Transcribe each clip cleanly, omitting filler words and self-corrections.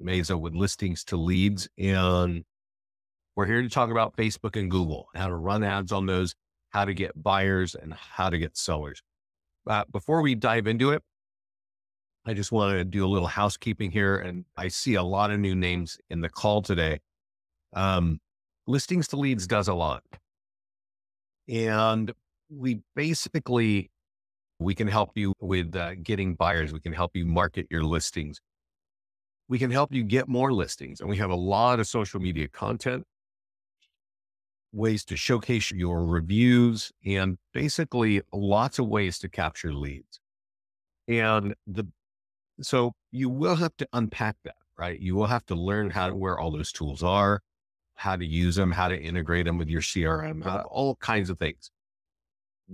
Mesa with Listings to Leads, and we're here to talk about Facebook and Google, how to run ads on those, how to get buyers, and how to get sellers. Before we dive into it, I just want to do a little housekeeping here, and I see a lot of new names in the call today. Um, Listings to Leads does a lot, and we can help you with getting buyers. We can help you market your listings. We can help you get more listings. And we have a lot of social media content, ways to showcase your reviews, and basically lots of ways to capture leads. And so you will have to unpack that, right? You will have to learn where all those tools are, how to use them, how to integrate them with your CRM, all kinds of things.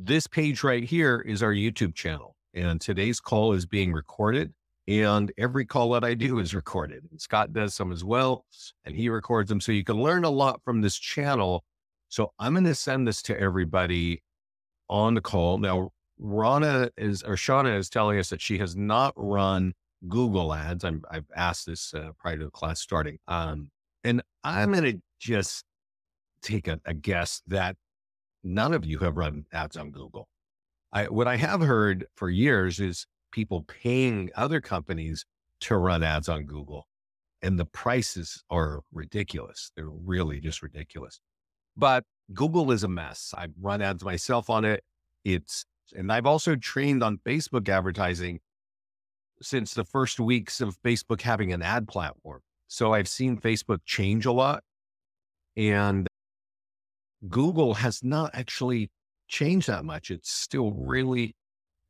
This page right here is our YouTube channel, and today's call is being recorded, and every call that I do is recorded. And Scott does some as well, and he records them. So you can learn a lot from this channel. So I'm going to send this to everybody on the call. Now, Shauna is telling us that she has not run Google ads. I've asked this prior to the class starting. And I'm going to just take a guess that none of you have run ads on Google. What I have heard for years is people paying other companies to run ads on Google, and the prices are ridiculous. They're really just ridiculous. But Google is a mess. I've run ads myself on it. And I've also trained on Facebook advertising since the first weeks of Facebook having an ad platform. So I've seen Facebook change a lot, and Google has not actually changed that much. It's still really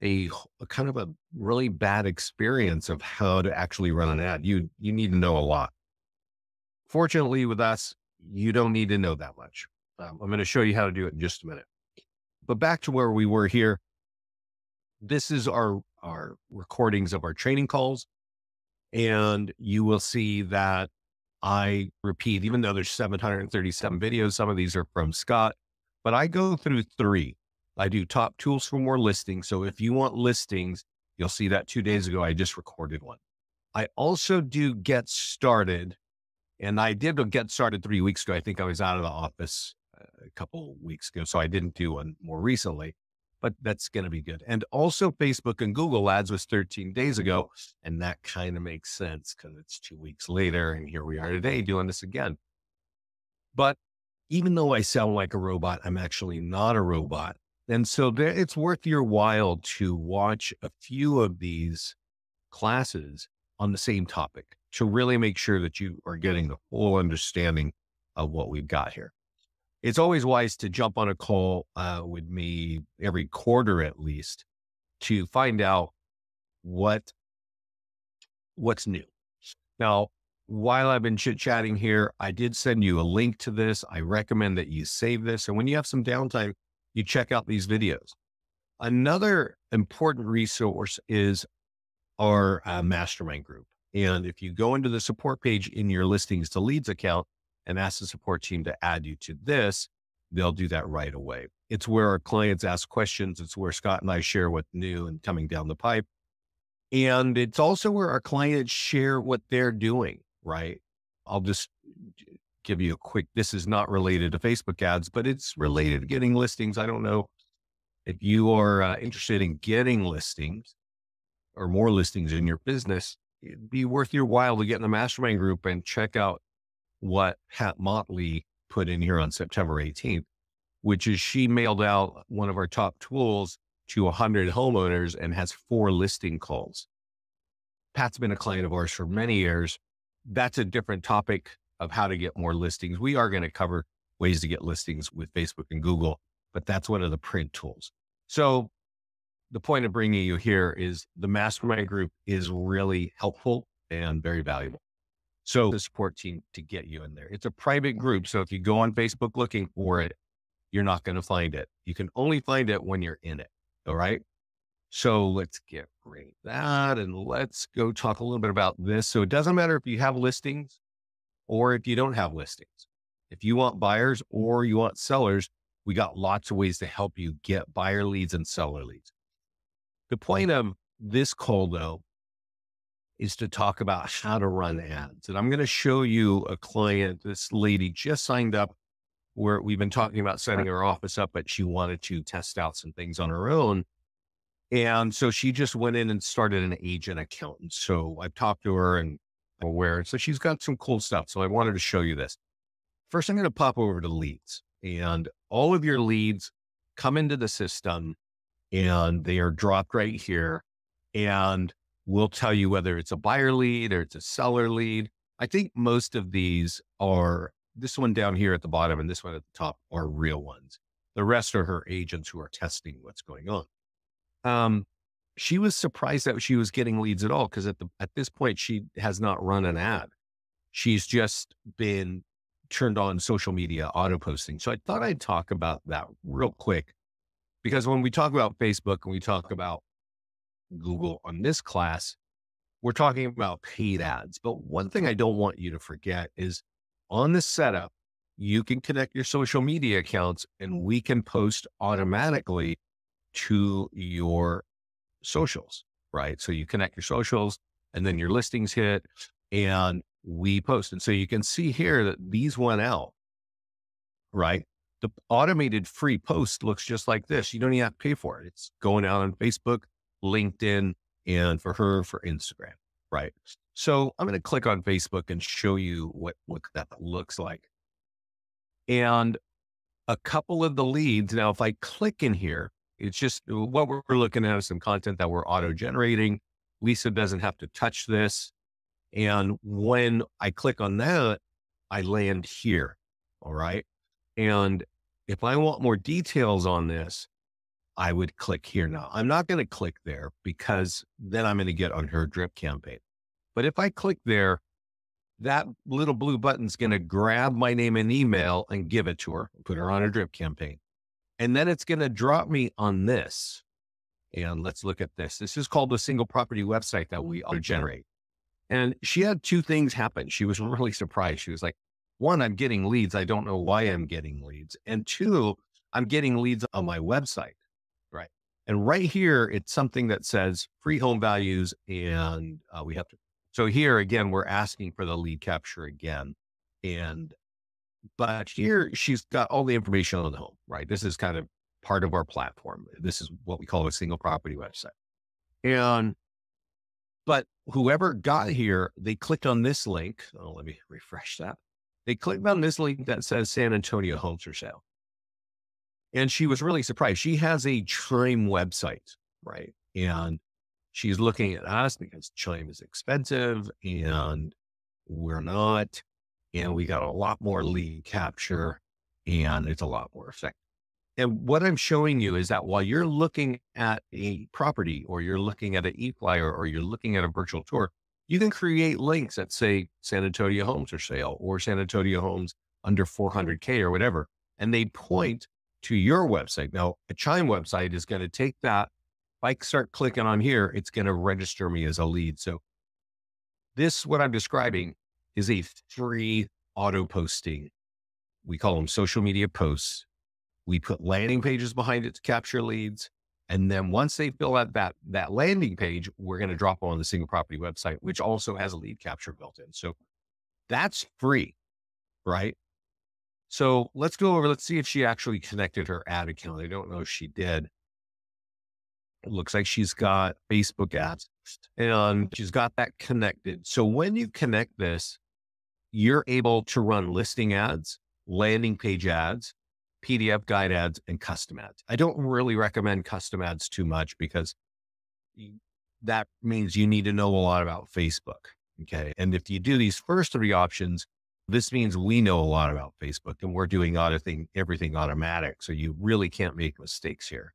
a kind of a really bad experience of how to actually run an ad. You need to know a lot. Fortunately with us, you don't need to know that much. I'm going to show you how to do it in just a minute. But back to where we were here. This is our recordings of our training calls. And you will see that I repeat, even though there's 737 videos, some of these are from Scott, but I go through 3. I do top tools for more listings. So if you want listings, you'll see that 2 days ago, I just recorded one. I also do get started, and I did a get started 3 weeks ago. I think I was out of the office a couple weeks ago, so I didn't do one more recently, but that's going to be good. And also Facebook and Google ads was 13 days ago. And that kind of makes sense because it's 2 weeks later. And here we are today doing this again. But even though I sound like a robot, I'm actually not a robot. And so it's worth your while to watch a few of these classes on the same topic to really make sure that you are getting the full understanding of what we've got here. It's always wise to jump on a call with me every quarter at least to find out what's new. Now, while I've been chit-chatting here, I did send you a link to this. I recommend that you save this. And when you have some downtime, you check out these videos. Another important resource is our mastermind group. And if you go into the support page in your Listings to Leads account, and ask the support team to add you to this, they'll do that right away. It's where our clients ask questions. It's where Scott and I share what's new and coming down the pipe. And it's also where our clients share what they're doing, right? I'll just give you a quick, this is not related to Facebook ads, but it's related to getting listings. I don't know if you are interested in getting listings or more listings in your business. It'd be worth your while to get in the mastermind group and check out what Pat Motley put in here on September 18th, which is she mailed out one of our top tools to 100 homeowners and has 4 listing calls. Pat's been a client of ours for many years. That's a different topic of how to get more listings. We are going to cover ways to get listings with Facebook and Google, but that's one of the print tools. So the point of bringing you here is the mastermind group is really helpful and very valuable. So the support team to get you in there. It's a private group. So if you go on Facebook looking for it, you're not going to find it. You can only find it when you're in it. All right. So let's get rid of that and let's go talk a little bit about this. So it doesn't matter if you have listings or if you don't have listings. If you want buyers or you want sellers, we got lots of ways to help you get buyer leads and seller leads. The point of this call though is to talk about how to run ads. And I'm going to show you a client. This lady just signed up where we've been talking about setting her office up, but she wanted to test out some things on her own. And so she just went in and started an agent account. And so I've talked to her and I'm aware. So she's got some cool stuff. So I wanted to show you this. First, I'm going to pop over to leads, and all of your leads come into the system and they are dropped right here. And we'll tell you whether it's a buyer lead or it's a seller lead. I think most of these are, this one down here at the bottom and this one at the top are real ones. The rest are her agents who are testing what's going on. She was surprised that she was getting leads at all, because at this point, she has not run an ad. She's just been turned on social media auto posting. So I thought I'd talk about that real quick, because when we talk about Facebook and we talk about Google on this class, we're talking about paid ads. But one thing I don't want you to forget is on the setup, you can connect your social media accounts and we can post automatically to your socials, right? So you connect your socials and then your listings hit and we post. And so you can see here that these went out, right? The automated free post looks just like this. You don't even have to pay for it. It's going out on Facebook, LinkedIn, and for her, for Instagram, right? So I'm going to click on Facebook and show you what that looks like. And a couple of the leads. Now, if I click in here, it's just what we're looking at is some content that we're auto generating. Lisa doesn't have to touch this. And when I click on that, I land here. All right. And if I want more details on this, I would click here. Now, I'm not going to click there because then I'm going to get on her drip campaign. But if I click there, that little blue button's going to grab my name and email and give it to her, put her on a drip campaign. And then it's going to drop me on this. And let's look at this. This is called the single property website that we auto generate. And she had two things happen. She was really surprised. She was like, one, I'm getting leads. I don't know why I'm getting leads. And two, I'm getting leads on my website. Right. And right here, it's something that says free home values. And we have to. So here again, we're asking for the lead capture again. But here she's got all the information on the home, right? This is kind of part of our platform. This is what we call a single property website. But whoever got here, they clicked on this link. Oh, let me refresh that. They clicked on this link that says San Antonio homes for sale. And she was really surprised. She has a Chime website, right? And she's looking at us because Chime is expensive and we're not. And we got a lot more lead capture and it's a lot more effective. And what I'm showing you is that while you're looking at a property or you're looking at an e-flyer or you're looking at a virtual tour, you can create links that say San Antonio homes for sale or San Antonio homes under 400K or whatever. And they point to your website. Now, a Chime website is going to take that. If I start clicking on here, it's going to register me as a lead. So this, what I'm describing, is a free auto posting. We call them social media posts. We put landing pages behind it to capture leads. And then once they fill out that landing page, we're going to drop on the single property website, which also has a lead capture built in. So that's free, right? So let's go over, let's see if she actually connected her ad account. I don't know if she did. It looks like she's got Facebook ads and she's got that connected. So when you connect this, you're able to run listing ads, landing page ads, PDF guide ads, and custom ads. I don't really recommend custom ads too much because that means you need to know a lot about Facebook. Okay. And if you do these first three options, this means we know a lot about Facebook and we're doing everything automatic. So you really can't make mistakes here.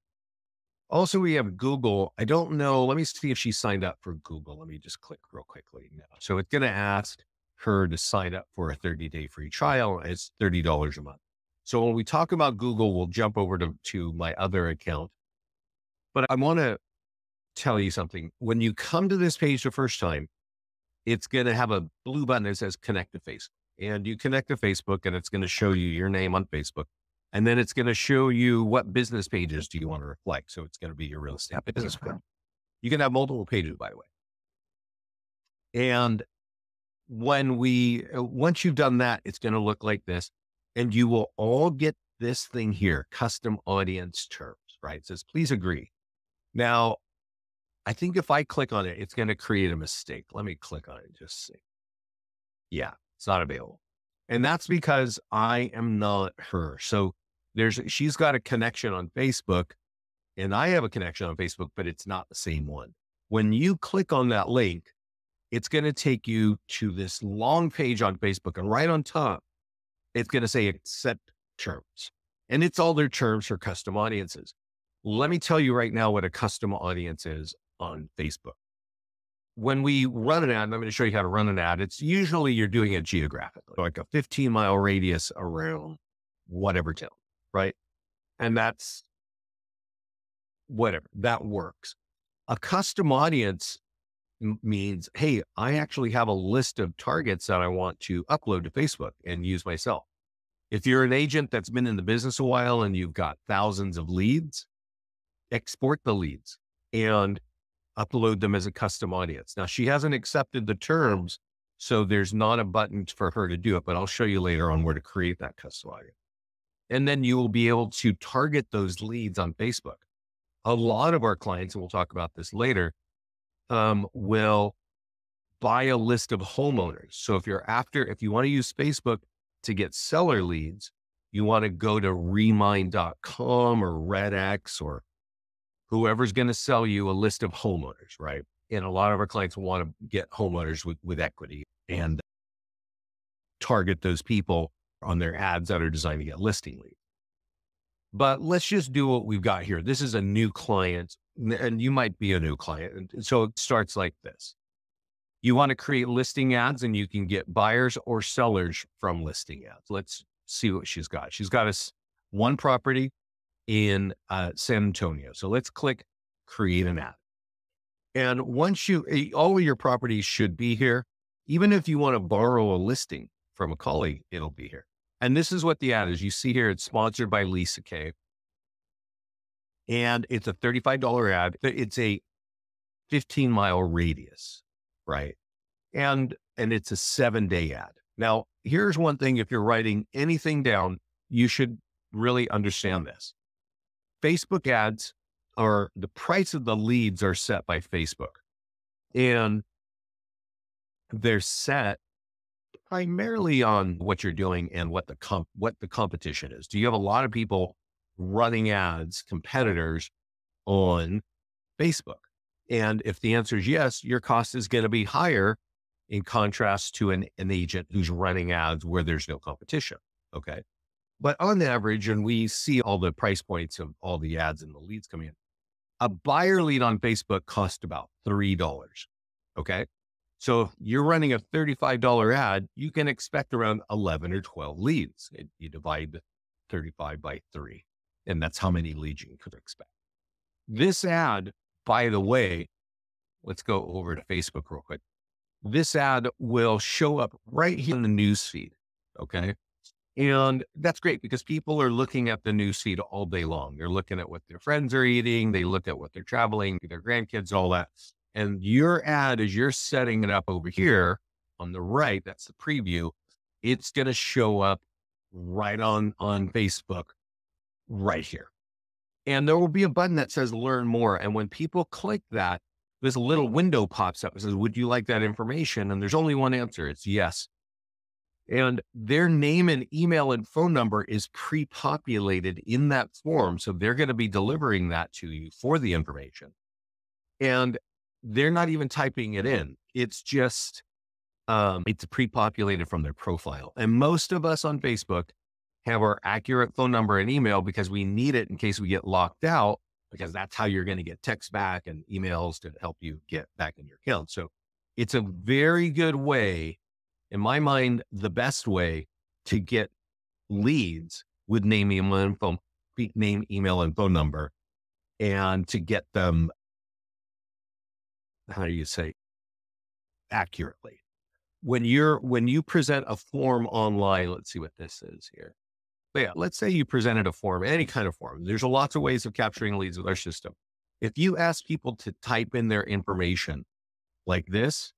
Also, we have Google. I don't know. Let me see if she signed up for Google. Let me just click real quickly now. So it's going to ask her to sign up for a 30-day free trial. It's $30 a month. So when we talk about Google, we'll jump over to my other account. But I want to tell you something. When you come to this page the first time, it's going to have a blue button that says connect to Facebook. And you connect to Facebook and it's going to show you your name on Facebook. And then it's going to show you what business pages do you want to reflect. So it's going to be your real estate business page. You can have multiple pages, by the way. And once you've done that, it's going to look like this, and you will all get this thing here, custom audience terms, right? It says, please agree. Now, I think if I click on it, it's going to create a mistake. Let me click on it and just see. Yeah, it's not available. And that's because I am not her. So she's got a connection on Facebook and I have a connection on Facebook, but it's not the same one. When you click on that link, it's going to take you to this long page on Facebook, and right on top, it's going to say accept terms, and it's all their terms for custom audiences. Let me tell you right now what a custom audience is on Facebook. When we run an ad, and I'm going to show you how to run an ad. It's usually you're doing it geographically, like a 15-mile radius around whatever town, right? And that's whatever, that works. A custom audience means, hey, I actually have a list of targets that I want to upload to Facebook and use myself. If you're an agent that's been in the business a while and you've got thousands of leads, export the leads and upload them as a custom audience. Now, she hasn't accepted the terms, so there's not a button for her to do it, but I'll show you later on where to create that custom audience. And then you will be able to target those leads on Facebook. A lot of our clients, and we'll talk about this later, will buy a list of homeowners. So if you want to use Facebook to get seller leads, you want to go to Remind.com or RedX or whoever's going to sell you a list of homeowners, right? And a lot of our clients want to get homeowners with equity and target those people on their ads that are designed to get listing leads. But let's just do what we've got here. This is a new client, and you might be a new client. And so it starts like this. You want to create listing ads, and you can get buyers or sellers from listing ads. Let's see what she's got. She's got one property in San Antonio. So let's click create an ad. And once all of your properties should be here. Even if you want to borrow a listing from a colleague, it'll be here. And this is what the ad is. You see here, it's sponsored by Lisa Kay. And it's a $35 ad. It's a 15-mile radius, right? And it's a 7-day ad. Now, here's one thing. If you're writing anything down, you should really understand this. Facebook ads the price of the leads are set by Facebook. And they're set primarily on what you're doing and what the competition is. Do you have a lot of people running ads, competitors on Facebook? And if the answer is yes, your cost is going to be higher in contrast to an agent who's running ads where there's no competition. Okay. But on average, and we see all the price points of all the ads and the leads coming in, a buyer lead on Facebook costs about $3. Okay. So if you're running a $35 ad, you can expect around 11 or 12 leads. You divide 35 by 3, and that's how many leads you could expect. This ad, by the way, let's go over to Facebook real quick. This ad will show up right here in the news feed. Okay. And that's great because people are looking at the news feed all day long. They're looking at what their friends are eating. They look at what they're traveling, their grandkids, all that. And your ad, as you're setting it up over here on the right, that's the preview, it's going to show up right on Facebook right here. And there will be a button that says learn more. And when people click that, this little window pops up and says, would you like that information? And there's only one answer. It's yes. And their name and email and phone number is pre-populated in that form. So they're going to be delivering that to you for the information. And they're not even typing it in. It's just, it's pre-populated from their profile. And most of us on Facebook have our accurate phone number and email because we need it in case we get locked out, because that's how you're going to get texts back and emails to help you get back in your account. So it's a very good way, in my mind, the best way to get leads with name, email, and phone number, and to get them, how do you say, accurately. When you present a form online, let's see what this is here. But yeah, let's say you presented a form, any kind of form. There's lots of ways of capturing leads with our system. If you ask people to type in their information like this,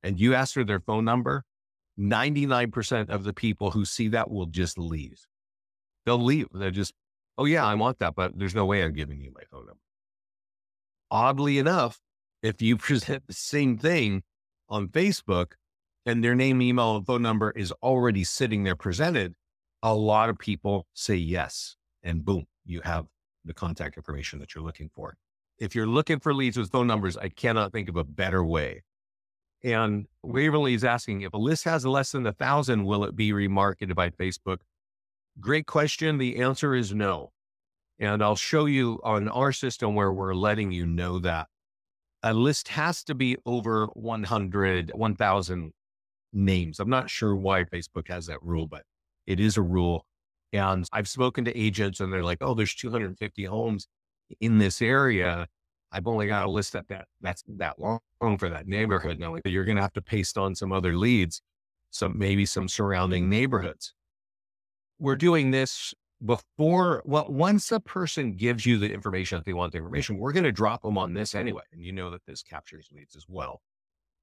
and you ask for their phone number, 99% of the people who see that will just leave. They'll leave. They're just, oh yeah, I want that, but there's no way I'm giving you my phone number. Oddly enough, if you present the same thing on Facebook and their name, email, and phone number is already sitting there presented, a lot of people say yes. And boom, you have the contact information that you're looking for. If you're looking for leads with phone numbers, I cannot think of a better way. And Waverly is asking, if a list has less than 1,000, will it be remarketed by Facebook? Great question. The answer is no. And I'll show you on our system where we're letting you know that a list has to be over 1,000 names. I'm not sure why Facebook has that rule, but it is a rule. And I've spoken to agents and they're like, oh, there's 250 homes in this area. I've only got a list that's that long for that neighborhood. Now, you're going to have to paste on some other leads, maybe some surrounding neighborhoods. We're doing this once a person gives you the information, if they want the information, we're going to drop them on this anyway. And you know that this captures leads as well,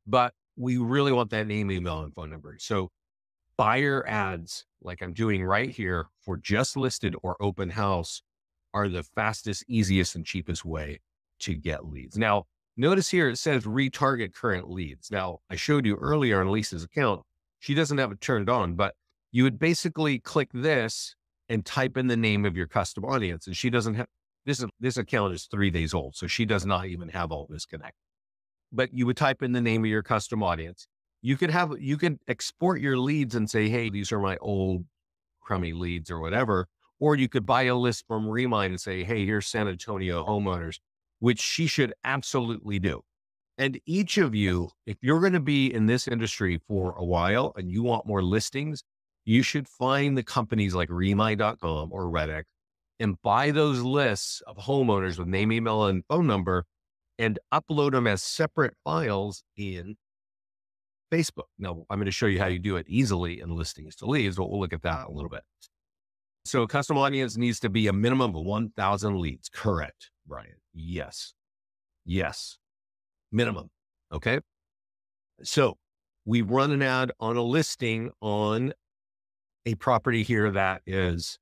but we really want that name, email, and phone number. So buyer ads, like I'm doing right here for just listed or open house, are the fastest, easiest, and cheapest way to get leads. Now, notice here, it says retarget current leads. Now, I showed you earlier on Lisa's account, she doesn't have it turned on, but you would basically click this and type in the name of your custom audience. And she doesn't have, this account is 3 days old, so she does not even have all this connected. But you would type in the name of your custom audience. You could export your leads and say, hey, these are my old crummy leads or whatever. Or you could buy a list from Remind and say, hey, here's San Antonio homeowners, which she should absolutely do. And each of you, if you're going to be in this industry for a while and you want more listings, you should find the companies like Remind.com or Redx and buy those lists of homeowners with name, email, and phone number and upload them as separate files in Facebook. Now, I'm going to show you how you do it easily in Listings to Leads, but we'll look at that a little bit. So custom audience needs to be a minimum of 1,000 leads. Correct, Brian? Yes. Yes. Minimum. Okay. So we run an ad on a listing on a property here that is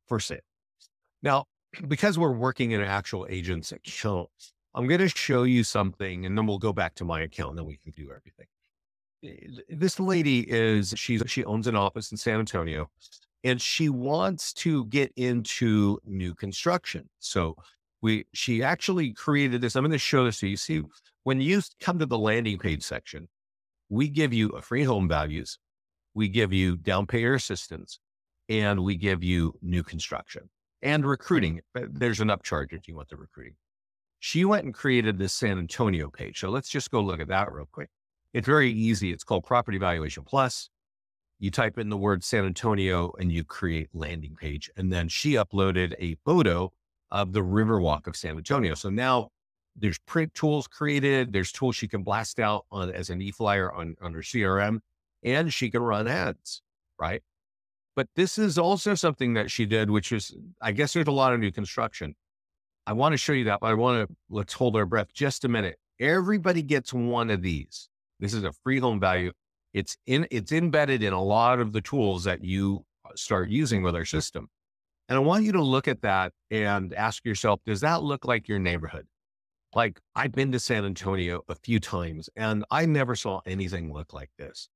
for sale. Now, because we're working in an actual agent's account, I'm going to show you something and then we'll go back to my account and then we can do everything. This lady she owns an office in San Antonio and she wants to get into new construction. So she actually created this. I'm going to show this to you. You see, when you come to the landing page section, we give you a free home values. We give you down payer assistance and we give you new construction and recruiting. There's an upcharge if you want the recruiting. She went and created this San Antonio page. So let's just go look at that real quick. It's very easy. It's called Property Valuation Plus. You type in the word San Antonio and you create landing page. And then she uploaded a photo of the Riverwalk of San Antonio. So now there's print tools created. There's tools she can blast out as an e-flyer on her CRM. And she can run ads, right? But this is also something that she did, which is, I guess there's a lot of new construction. I want to show you that, but let's hold our breath just a minute. Everybody gets one of these. This is a free home value. It's embedded in a lot of the tools that you start using with our system. And I want you to look at that and ask yourself, does that look like your neighborhood? Like I've been to San Antonio a few times and I never saw anything look like this.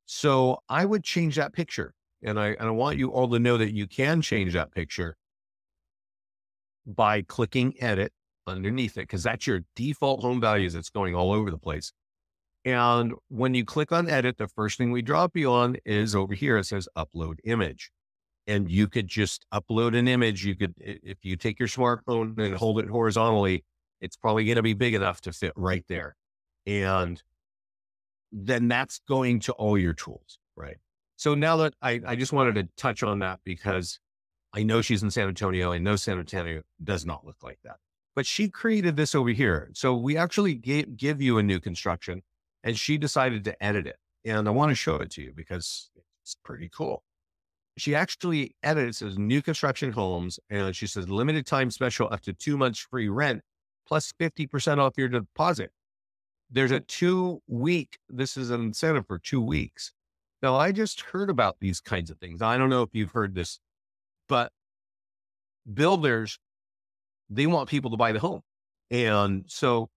So I would change that picture. And I want you all to know that you can change that picture by clicking edit underneath it, because that's your default home values that's going all over the place. And when you click on edit, the first thing we drop you on is over here. It says upload image. And you could just upload an image. You could, if you take your smartphone and hold it horizontally, it's probably going to be big enough to fit right there. And then that's going to all your tools, right? So now that I just wanted to touch on that because I know she's in San Antonio. I know San Antonio does not look like that, but she created this over here. So we actually give you a new construction and she decided to edit it. And I want to show it to you because it's pretty cool. She actually edited, it says new construction homes. And she says limited time special up to 2 months free rent plus 50% off your deposit. There's a 2 week, this is an incentive for 2 weeks. Now, I just heard about these kinds of things. I don't know if you've heard this, but builders, they want people to buy the home. And so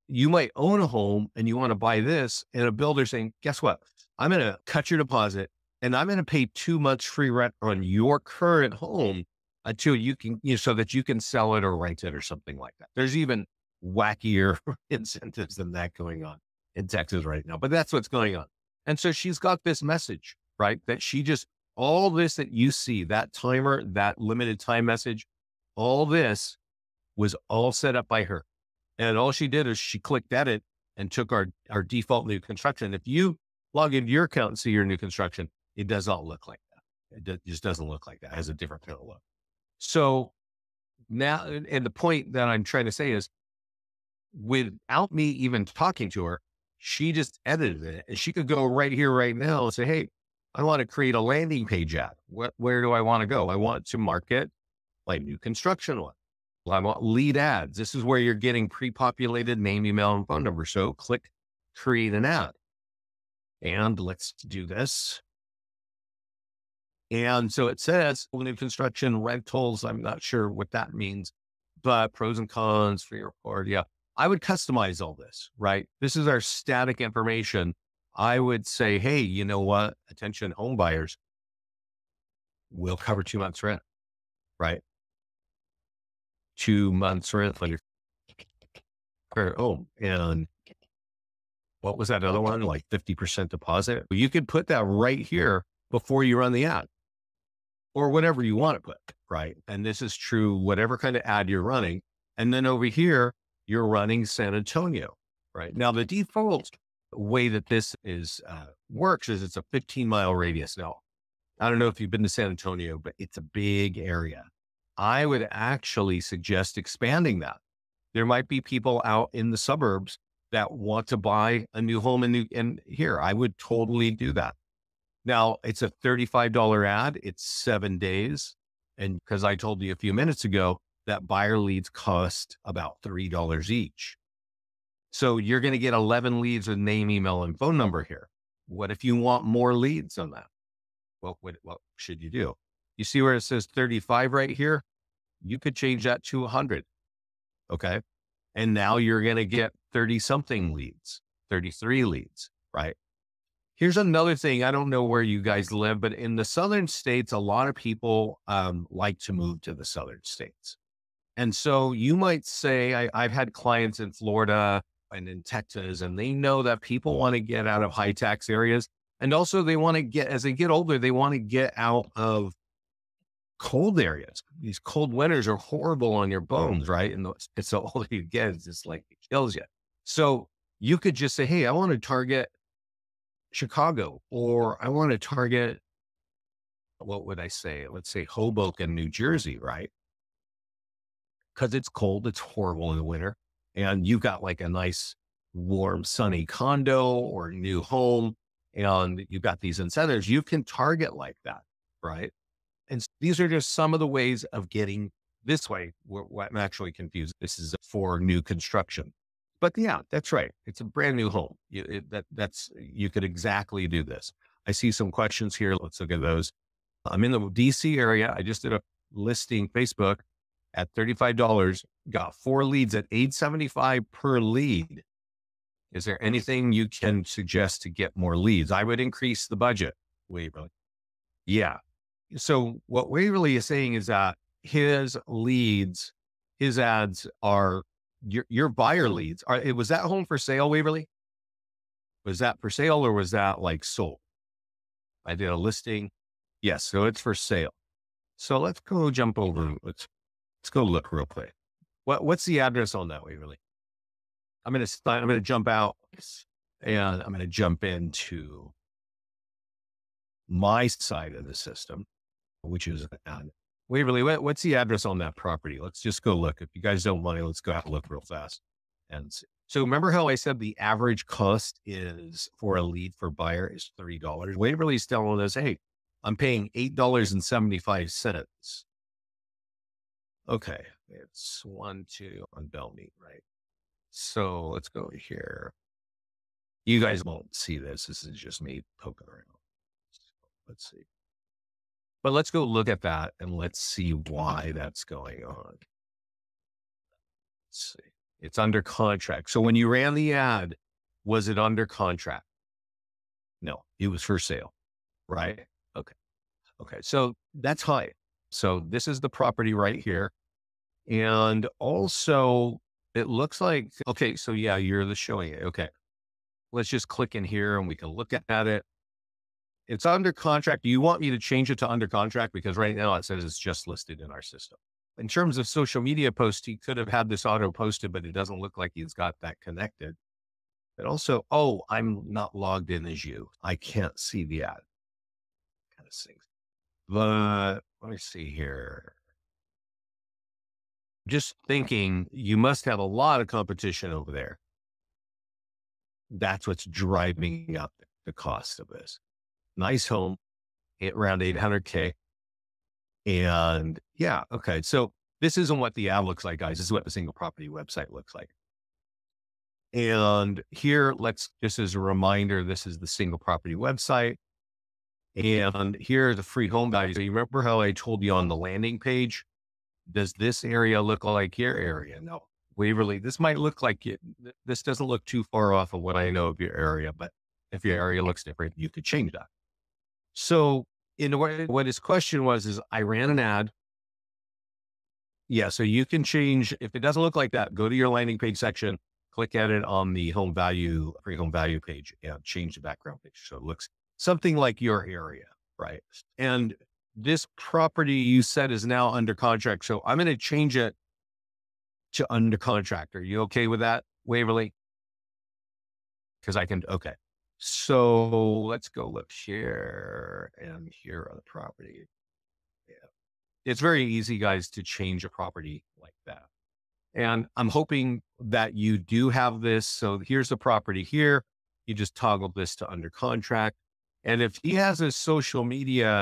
you might own a home and you want to buy this, and a builder saying, guess what? I'm going to cut your deposit and I'm going to pay 2 months free rent on your current home until you can, so that you can sell it or rent it or something like that. There's even wackier incentives than that going on in Texas right now, but that's what's going on. And so she's got this message, right? That she just, all this that you see, that timer, that limited time message, all this was all set up by her. And all she did is she clicked edit and took our default new construction. If you log into your account and see your new construction, it does not look like that. Just doesn't look like that. It has a different kind of look. So now, and the point that I'm trying to say is, without me even talking to her, she just edited it, and she could go right here, right now and say, hey, I want to create a landing page ad. Where do I want to go? I want to market my new construction one. Well, I want lead ads. This is where you're getting pre-populated name, email, and phone number. So click create an ad. And let's do this. And so it says new construction rentals. I'm not sure what that means, but pros and cons for your report. Yeah. I would customize all this, right? This is our static information. I would say, hey, you know what? Attention home buyers, we'll cover 2 months rent, right? 2 months rent later. Oh, and what was that other one? Like 50% deposit. You could put that right here before you run the ad, or whatever you want to put, right? And this is true, whatever kind of ad you're running. And then over here, you're running San Antonio, right? Now, the default way that this is works is it's a 15-mile radius. Now, I don't know if you've been to San Antonio, but it's a big area. I would actually suggest expanding that. There might be people out in the suburbs that want to buy a new home and here, I would totally do that. Now, it's a $35 ad. It's 7 days. And because I told you a few minutes ago that buyer leads cost about $3 each. So you're going to get 11 leads with name, email, and phone number here. What if you want more leads on that? What should you do? You see where it says 35 right here? You could change that to 100. Okay. And now you're going to get 30 something leads, 33 leads, right? Here's another thing. I don't know where you guys live, but in the southern states, a lot of people like to move to the southern states. And so you might say, I've had clients in Florida and in Texas, and they know that people want to get out of high tax areas. And also they want to get, as they get older, they want to get out of cold areas. These cold winters are horrible on your bones, right? And it's the older you get, it's just like, it kills you. So you could just say, hey, I want to target Chicago, or I want to target, what would I say? Let's say Hoboken, New Jersey, right? Because it's cold, it's horrible in the winter. And you've got like a nice, warm, sunny condo or new home, and you've got these incentives. You can target like that, right? And these are just some of the ways of getting this way. I'm actually confused. This is for new construction. But yeah, that's right. It's a brand new home. You could exactly do this. I see some questions here. Let's look at those. I'm in the DC area. I just did a listing Facebook at $35, got 4 leads at $875 per lead. Is there anything you can suggest to get more leads? I would increase the budget, Waverly. Yeah. So what Waverly is saying is that his leads, his ads are your buyer leads. Was that home for sale, Waverly? Was that for sale or was that like sold? I did a listing. Yes. So it's for sale. So let's go jump over. Let's go look real quick. What's the address on that, Waverly? I'm going to jump out and I'm going to jump into my side of the system, which is Waverly. What's the address on that property? Let's just go look. If you guys don't mind, let's go have a look real fast. And so remember how I said the average cost is for a lead for buyer is $3. Waverly's telling us, hey, I'm paying $8.75. Okay. It's 1, 2 on Bellmead, right? So let's go here. You guys won't see this. This is just me poking around. Let's see. But let's go look at that and let's see why that's going on. Let's see. It's under contract. So when you ran the ad, was it under contract? No, it was for sale, right? Okay. Okay. So that's high. So this is the property right here. And also it looks like, okay, so yeah, you're the showing it. Okay. Let's just click in here and we can look at it. It's under contract. Do you want me to change it to under contract? Because right now it says it's just listed in our system. In terms of social media posts, he could have had this auto posted, but it doesn't look like he's got that connected. But also, oh, I'm not logged in as you. I can't see the ad. Kind of things. But let me see here. Just thinking, you must have a lot of competition over there. That's what's driving up the cost of this. Nice home, around 800K. And yeah, okay. So this isn't what the ad looks like, guys. This is what the single property website looks like. And here, let's, just as a reminder, this is the single property website. And here are the free home values. So you remember how I told you on the landing page, does this area look like your area? No, Waverly, this might look like it. This doesn't look too far off of what I know of your area, but if your area looks different, you could change that. So in what his question was, is I ran an ad. Yeah. So you can change, if it doesn't look like that, go to your landing page section, click at it on the home value, free home value page, and change the background picture. So it looks something like your area, right? And this property you said is now under contract. So I'm going to change it to under contract. Are you okay with that, Waverly? Because I can, okay. So let's go look here and here on the property. Yeah. It's very easy, guys, to change a property like that. And I'm hoping that you do have this. So here's the property here. You just toggle this to under contract. And if he has a social media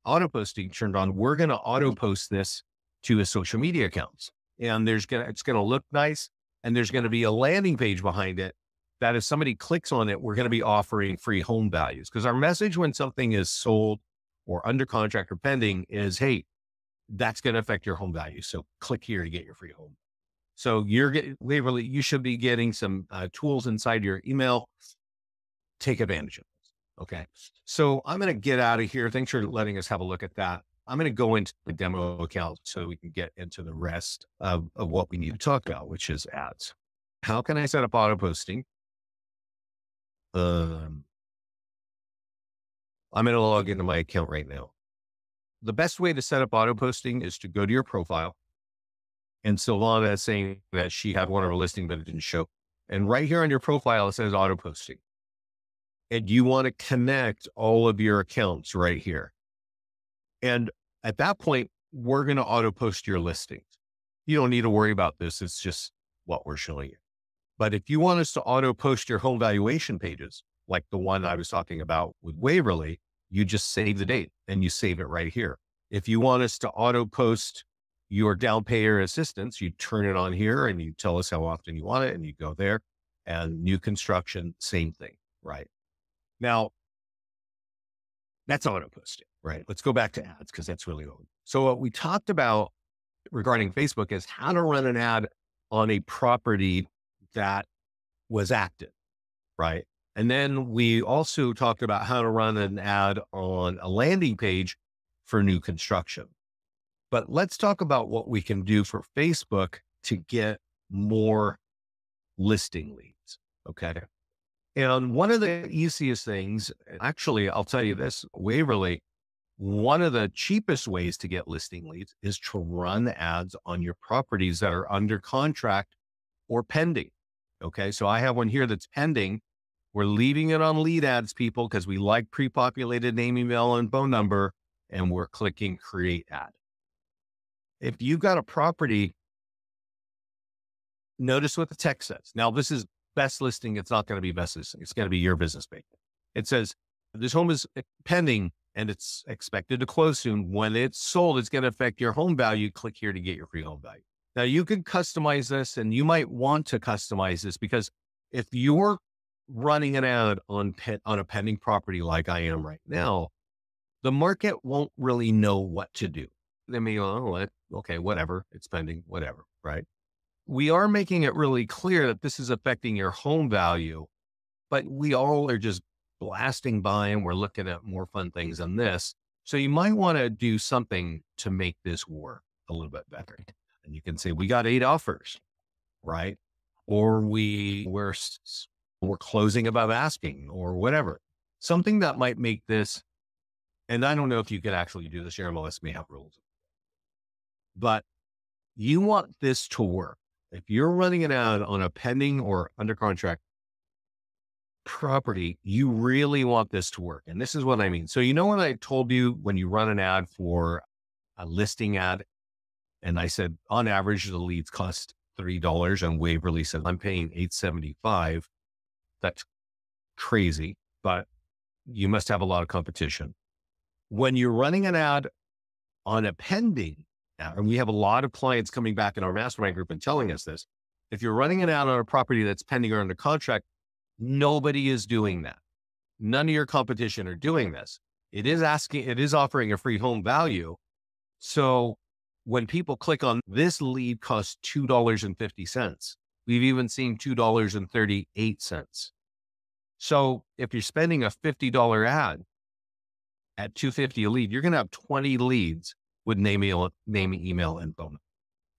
auto posting turned on, we're going to auto post this to his social media accounts. And it's going to look nice. And there's going to be a landing page behind it that if somebody clicks on it, we're going to be offering free home values. Because our message when something is sold or under contract or pending is, hey, that's going to affect your home value. So click here to get your free home. So Waverly, you should be getting some tools inside your email. Take advantage of this. Okay. So I'm going to get out of here. Thanks for letting us have a look at that. I'm going to go into the demo account so we can get into the rest of what we need to talk about, which is ads. How can I set up auto posting? I'm going to log into my account right now. The best way to set up auto posting is to go to your profile. And Silvana is saying that she had one of her listing, but it didn't show. And right here on your profile, it says auto posting. And you want to connect all of your accounts right here. And at that point, we're going to auto post your listings. You don't need to worry about this. It's just what we're showing you. But if you want us to auto post your home valuation pages, like the one I was talking about with Waverly, you just save the date and you save it right here. If you want us to auto post your down payer assistance, you turn it on here and you tell us how often you want it and you go there. And new construction, same thing, right? Now, that's auto posting, right? Let's go back to ads because that's really old. So what we talked about regarding Facebook is how to run an ad on a property that was active, right? And then we also talked about how to run an ad on a landing page for new construction. But let's talk about what we can do for Facebook to get more listing leads. Okay. And one of the easiest things, actually, I'll tell you this, Waverly, one of the cheapest ways to get listing leads is to run ads on your properties that are under contract or pending. Okay. So I have one here that's pending. We're leaving it on lead ads, people, because we like pre-populated name, email, and phone number, and we're clicking create ad. If you've got a property, notice what the text says. Now, this is best listing. It's not going to be best listing. It's going to be your business page. It says this home is pending and it's expected to close soon. When it's sold, it's going to affect your home value. Click here to get your free home value. Now you can customize this and you might want to customize this because if your running an ad on a pending property like I am right now, the market won't really know what to do. They may go, okay, whatever, it's pending, whatever, right? We are making it really clear that this is affecting your home value, but we all are just blasting by and we're looking at more fun things than this. So you might want to do something to make this work a little bit better. And you can say, we got 8 offers, right? Or we're closing above asking or whatever. Something that might make this, and I don't know if you could actually do this, your MLS may have rules, but you want this to work. If you're running an ad on a pending or under contract property, you really want this to work. And this is what I mean. So, when I told you when you run an ad for a listing ad, and I said on average, the leads cost $3 and Waverly said, I'm paying $8.75. That's crazy, but you must have a lot of competition. When you're running an ad on a pending, and we have a lot of clients coming back in our mastermind group and telling us this, if you're running an ad on a property that's pending or under contract, nobody is doing that. None of your competition are doing this. It is offering a free home value. So when people click on this lead costs $2.50, we've even seen $2.38. So if you're spending a $50 ad at $2.50 a lead, you're going to have 20 leads with name, email, and phone.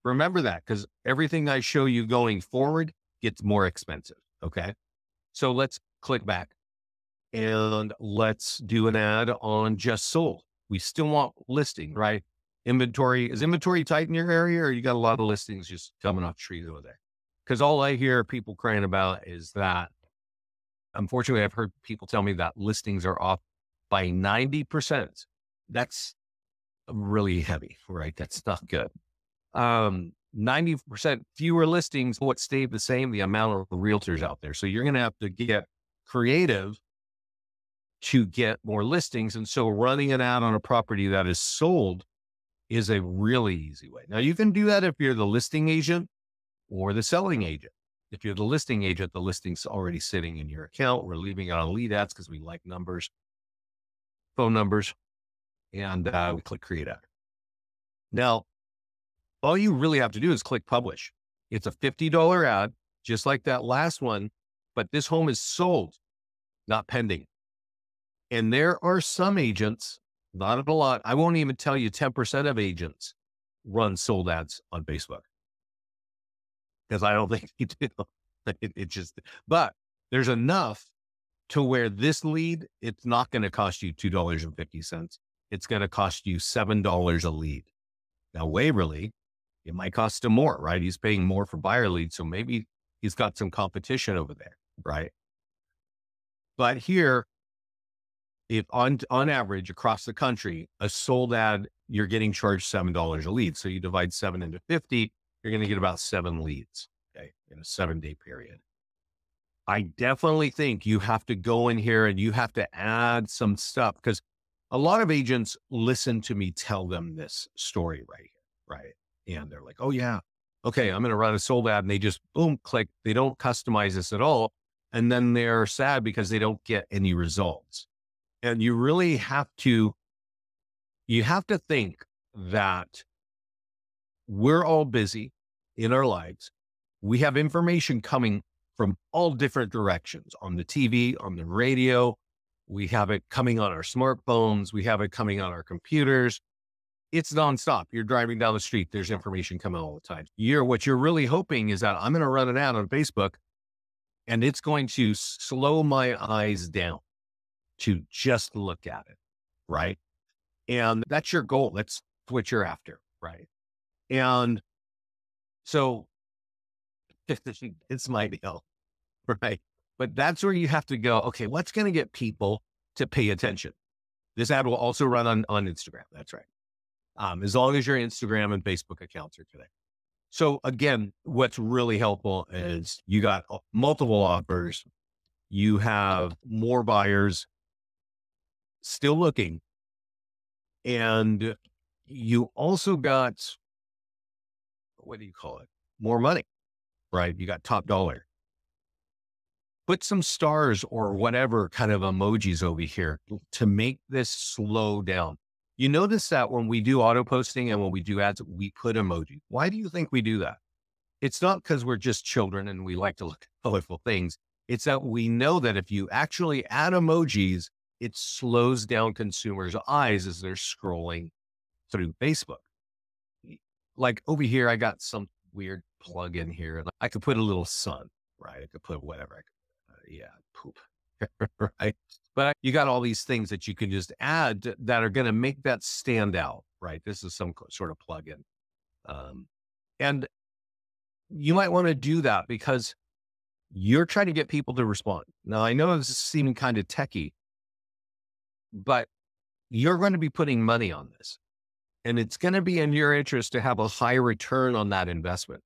Remember that, because everything I show you going forward gets more expensive. Okay. So let's click back and let's do an ad on just sold. We still want listing, right? Is inventory tight in your area, or you got a lot of listings just coming off trees over there? Because all I hear people crying about is that, unfortunately, I've heard people tell me that listings are off by 90%. That's really heavy, right? That's not good. 90% fewer listings, what stayed the same, the amount of realtors out there. So you're going to have to get creative to get more listings. And so running an ad on a property that is sold is a really easy way. Now you can do that if you're the listing agent or the selling agent. If you're the listing agent, the listing's already sitting in your account. We're leaving it on lead ads because we like numbers, phone numbers, and we click create ad. Now, all you really have to do is click publish. It's a $50 ad, just like that last one, but this home is sold, not pending. And there are some agents, not a lot. I won't even tell you 10% of agents run sold ads on Facebook, because I don't think you do. But there's enough to where this lead, it's not going to cost you $2.50. It's going to cost you $7 a lead. Now, Waverly, it might cost him more, right? He's paying more for buyer leads. So maybe he's got some competition over there, right? But here, if on average across the country, a sold ad, you're getting charged $7 a lead. So you divide 7 into 50, you're going to get about 7 leads, okay, in a 7-day period. I definitely think you have to go in here and you have to add some stuff, because a lot of agents listen to me tell them this story right here, right? And they're like, oh yeah, okay, I'm going to run a sold ad, and they just boom, click. They don't customize this at all. And then they're sad because they don't get any results. And you really have to think that we're all busy in our lives. We have information coming from all different directions, on the TV, on the radio. We have it coming on our smartphones. We have it coming on our computers. It's nonstop. You're driving down the street. There's information coming all the time. What you're really hoping is that I'm going to run an ad on Facebook, and it's going to slow my eyes down to just look at it, right? And that's your goal. That's what you're after, right? And so it's my deal, right? But that's where you have to go, okay, what's going to get people to pay attention? This ad will also run on Instagram. That's right. As long as your Instagram and Facebook accounts are connected. So again, what's really helpful is you got multiple offers. You have more buyers still looking. And you also got, what do you call it? More money, right? You got top dollar. put some stars or whatever kind of emojis over here to make this slow down. You notice that when we do auto posting and when we do ads, we put emoji. Why do you think we do that? It's not because we're just children and we like to look at colorful things. It's that we know that if you actually add emojis, it slows down consumers' eyes as they're scrolling through Facebook. Like over here, I got some weird plug in here. I could put a little sun, right? I could put whatever. I could, yeah, poop, right? But you got all these things that you can just add that are going to make that stand out, right? This is some sort of plugin. And you might want to do that because you're trying to get people to respond. Now, I know this is seeming kind of techie, but you're going to be putting money on this. And it's going to be in your interest to have a high return on that investment.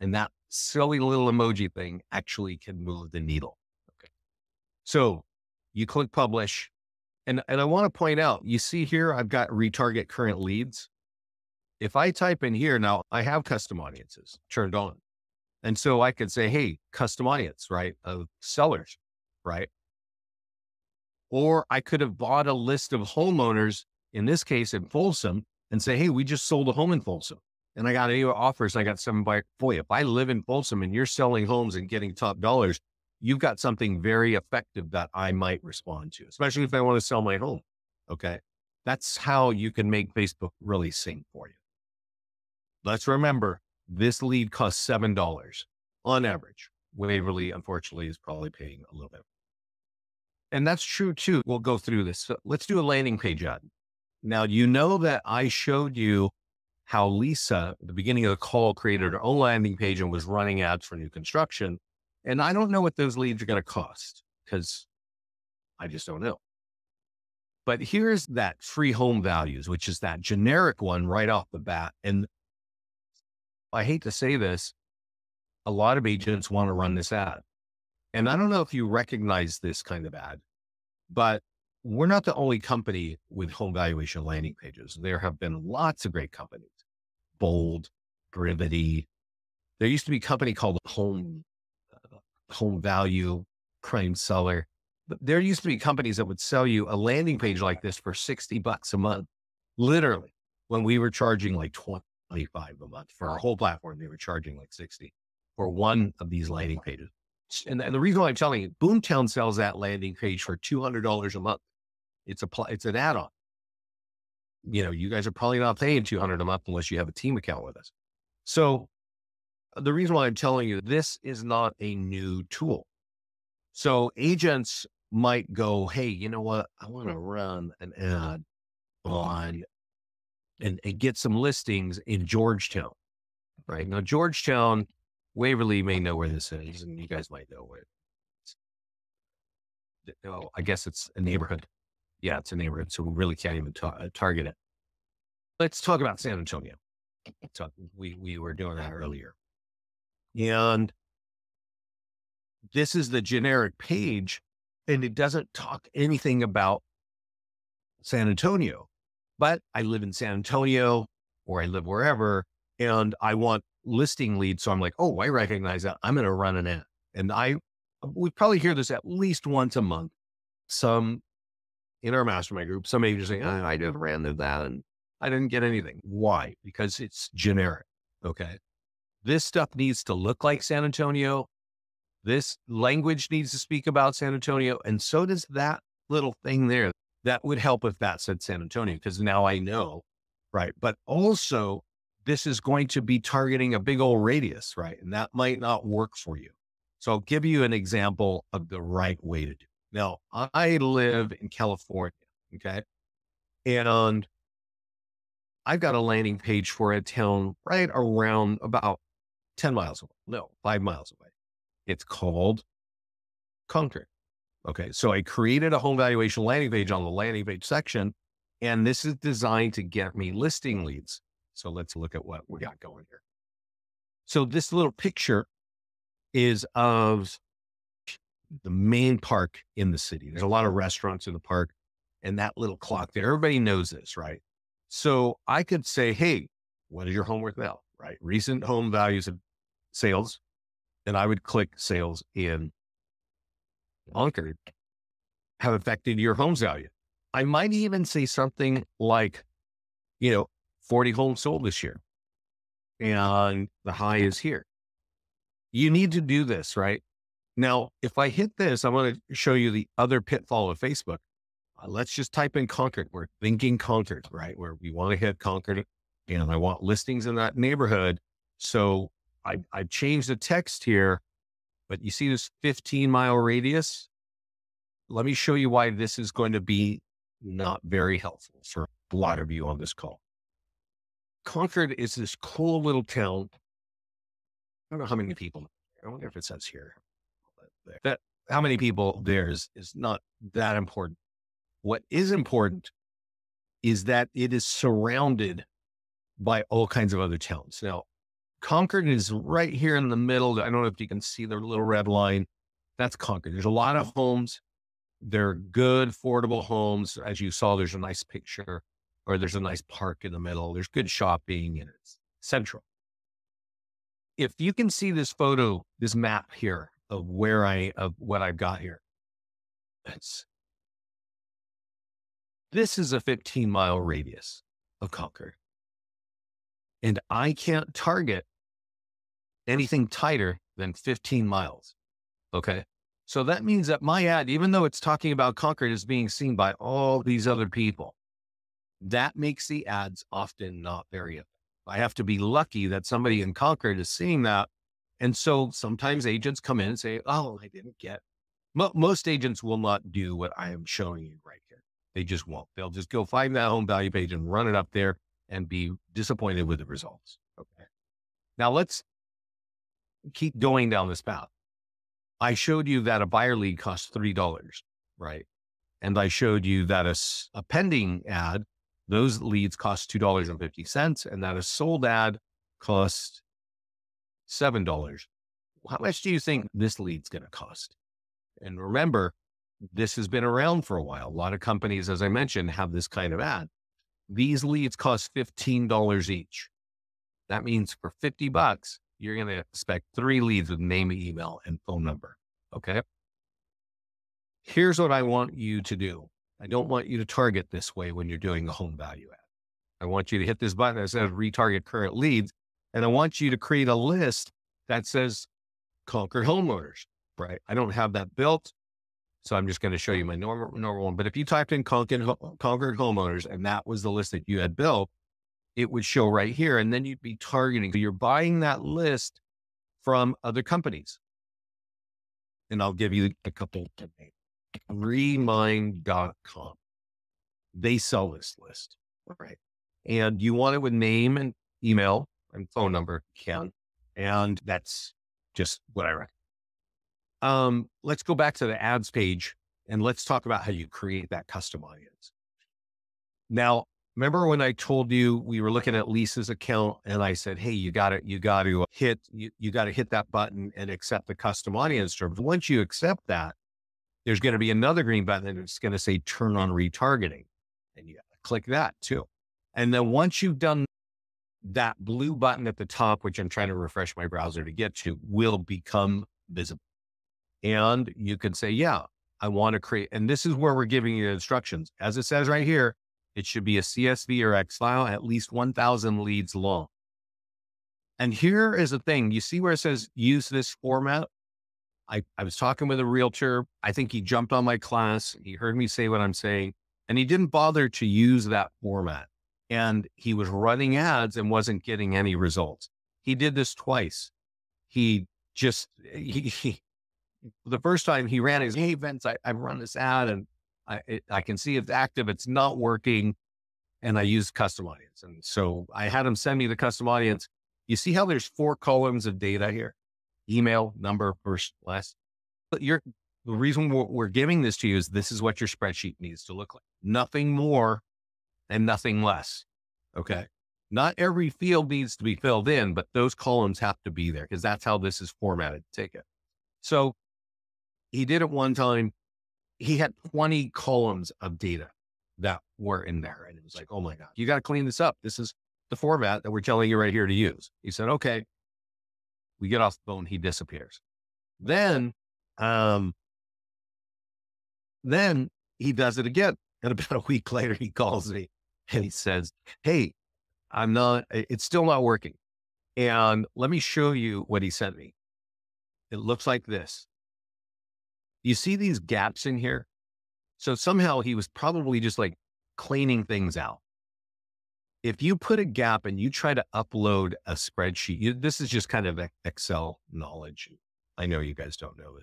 And that silly little emoji thing actually can move the needle. Okay. So you click publish. And I want to point out, you see here, I've got retarget current leads. If I type in here now, I have custom audiences turned on. And so I could say, hey, custom audience, right? Of sellers, right? Or I could have bought a list of homeowners, in this case in Folsom, and say, hey, we just sold a home in Folsom. And I got any offers. I got some by, boy, if I live in Folsom and you're selling homes and getting top dollars, you've got something very effective that I might respond to, especially if I want to sell my home. Okay. That's how you can make Facebook really sing for you. Let's remember, this lead costs $7 on average. Waverly, unfortunately, is probably paying a little bit. And that's true too. We'll go through this. So let's do a landing page ad. Now, you know that I showed you how Lisa, at the beginning of the call, created her own landing page and was running ads for new construction. And I don't know what those leads are going to cost because I just don't know. But here's that free home values, which is that generic one right off the bat. And I hate to say this, a lot of agents want to run this ad. And I don't know if you recognize this kind of ad, but we're not the only company with home valuation landing pages. There have been lots of great companies, Bold, Brivity. There used to be a company called Home Value, Prime Seller. But there used to be companies that would sell you a landing page like this for $60 a month. Literally, when we were charging like $25 a month for our whole platform, they were charging like 60 for one of these landing pages. And the reason why I'm telling you, Boomtown sells that landing page for $200 a month. It's an add-on. You know, you guys are probably not paying $200 a month unless you have a team account with us. So the reason why I'm telling you, this is not a new tool. So agents might go, hey, you know what? I want to run an ad on and get some listings in Georgetown, right? Now, Georgetown, Waverly may know where this is, and you guys might know where. Oh, I guess it's a neighborhood. Yeah, it's a neighborhood, so we really can't even target it. Let's talk about San Antonio. So we were doing that earlier. And this is the generic page, and it doesn't talk anything about San Antonio. But I live in San Antonio, or I live wherever, and I want listing leads. So I'm like, oh, I recognize that. I'm going to run an ad. And we probably hear this at least once a month. Some in our mastermind group, some agents say, oh, I just ran that and I didn't get anything. Why? Because it's generic. Okay. This stuff needs to look like San Antonio. This language needs to speak about San Antonio. And so does that little thing there. That would help if that said San Antonio, because now I know, right? But also, this is going to be targeting a big old radius, right? And that might not work for you. So I'll give you an example of the right way to do it. Now, I live in California, okay? And I've got a landing page for a town right around about 10 miles away. No, 5 miles away. It's called Concord. Okay, so I created a home valuation landing page on the landing page section, and this is designed to get me listing leads. So let's look at what we got going here. So this little picture is of the main park in the city. There's a lot of restaurants in the park, and that little clock there, everybody knows this, right? So I could say, hey, what is your home worth now, right? Recent home values of sales. And I would click sales in Concord have affected your home's value. I might even say something like, 40 homes sold this year and the high is here. You need to do this, right? Now, if I hit this, I want to show you the other pitfall of Facebook. Let's just type in Concord. We're thinking Concord, right? Where we want to hit Concord and I want listings in that neighborhood. So I've changed the text here, but you see this 15-mile radius? Let me show you why this is going to be not very helpful for a lot of you on this call. Concord is this cool little town. I don't know how many people. I wonder if it says here. That how many people there is not that important. What is important is that it is surrounded by all kinds of other towns. Now, Concord is right here in the middle. I don't know if you can see the little red line. That's Concord. There's a lot of homes. They're good, affordable homes. As you saw, there's a nice picture, or there's a nice park in the middle. There's good shopping, and it's central. If you can see this photo, this map here of what I've got here, this is a 15-mile radius of Concord. And I can't target anything tighter than 15 miles. Okay. So that means that my ad, even though it's talking about Concord, is being seen by all these other people. That makes the ads often not very effective. I have to be lucky that somebody in Concord is seeing that. And so sometimes agents come in and say, oh, I didn't get. Most agents will not do what I am showing you right here. They just won't. They'll just go find that home value page and run it up there and be disappointed with the results. Okay. Now let's keep going down this path. I showed you that a buyer lead costs $3, right? And I showed you that a pending ad, those leads cost $2.50, and that a sold ad costs $7. How much do you think this lead's going to cost? And remember, this has been around for a while. A lot of companies, as I mentioned, have this kind of ad. These leads cost $15 each. That means for $50, you're going to expect 3 leads with name, email, and phone number. Okay. Here's what I want you to do. I don't want you to target this way when you're doing a home value ad. I want you to hit this button that says retarget current leads. And I want you to create a list that says Concord homeowners, right? I don't have that built. So I'm just going to show you my normal one. But if you typed in Concord homeowners and that was the list that you had built, it would show right here. And then you'd be targeting. So you're buying that list from other companies. And I'll give you a couple of names. Remind.com. They sell this list, right? And you want it with name and email and phone number, can. And that's just what I recommend. Let's go back to the ads page and let's talk about how you create that custom audience. Now, remember when I told you we were looking at Lisa's account and I said, hey, you got to hit that button and accept the custom audience terms. Once you accept that, there's going to be another green button that's going to say turn on retargeting. And you click that too. And then once you've done that blue button at the top, which I'm trying to refresh my browser to get to, will become visible. And you can say, yeah, I want to create, and this is where we're giving you instructions. As it says right here, it should be a CSV or X file, at least 1,000 leads long. And here is the thing. You see where it says use this format? I was talking with a realtor. I think he jumped on my class. He heard me say what I'm saying, and he didn't bother to use that format. And he was running ads and wasn't getting any results. He did this twice. The first time he ran his, hey, Vince, I've run this ad and I can see it's active. It's not working. And I used custom audience. And so I had him send me the custom audience. You see how there's 4 columns of data here? Email, number, first, last. But the reason we're giving this to you is this is what your spreadsheet needs to look like. Nothing more and nothing less. Okay. Not every field needs to be filled in, but those columns have to be there because that's how this is formatted. Take it. So he did it one time. He had 20 columns of data that were in there. And it was like, oh my God, you got to clean this up. This is the format that we're telling you right here to use. He said, okay. We get off the phone. He disappears. Then, Then he does it again. And about a week later, he calls me and he says, "Hey, it's still not working. And let me show you what he sent me. It looks like this. You see these gaps in here?" So somehow he was probably just like cleaning things out. If you put a gap and you try to upload a spreadsheet, this is just kind of Excel knowledge. I know you guys don't know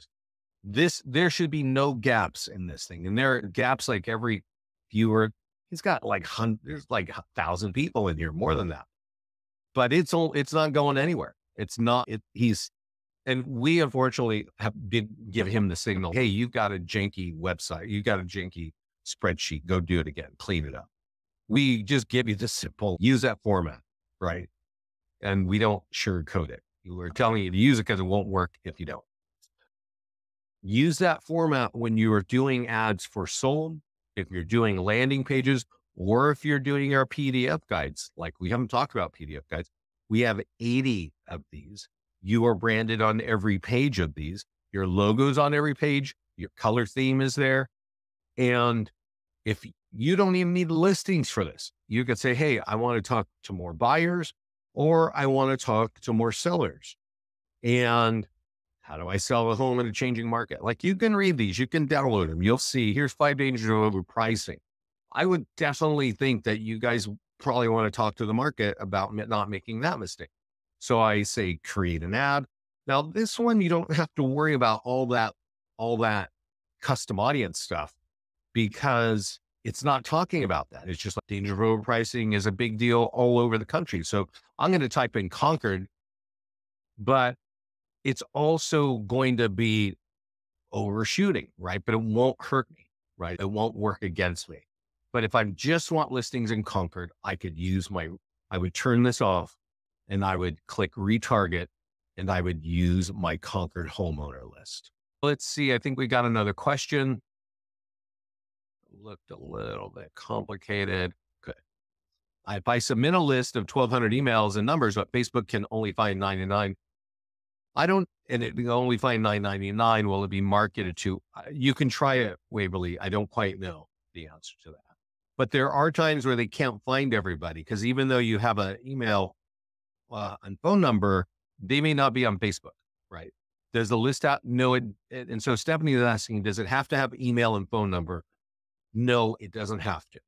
this. There should be no gaps in this thing. And there are gaps like every viewer. He's got like there's like 1,000 people in here, more than that. But it's not going anywhere. It's not, and we unfortunately did give him the signal. Hey, you've got a janky website. You've got a janky spreadsheet. Go do it again. Clean it up. We just give you the simple, use that format, right? And we don't sugarcoat it. We're telling you to use it because it won't work if you don't. Use that format when you are doing ads for sold, if you're doing landing pages, or if you're doing our PDF guides. Like, we haven't talked about PDF guides. We have 80 of these. You are branded on every page of these. Your logo's on every page. Your color theme is there. And if you don't even need listings for this, you could say, hey, I want to talk to more buyers, or I want to talk to more sellers. And how do I sell a home in a changing market? Like, you can read these, you can download them. You'll see, here's 5 dangers of overpricing. I would definitely think that you guys probably want to talk to the market about not making that mistake. So I say, create an ad. Now, this one, you don't have to worry about all that custom audience stuff, because it's not talking about that. It's just like danger of overpricing is a big deal all over the country. So I'm going to type in Concord, but it's also going to be overshooting, right? But it won't hurt me, right? It won't work against me. But if I just want listings in Concord, I would turn this off and I would click retarget and I would use my Concord homeowner list. Let's see. I think we got another question. Looked a little bit complicated. Good. If I submit a list of 1,200 emails and numbers, but Facebook can only find 99, and it can only find 999. Will it be marketed to? You can try it, Waverly. I don't quite know the answer to that. But there are times where they can't find everybody, because even though you have an email and phone number, they may not be on Facebook, right? Does the list out? No. And so Stephanie is asking, does it have to have email and phone number? No, it doesn't have to.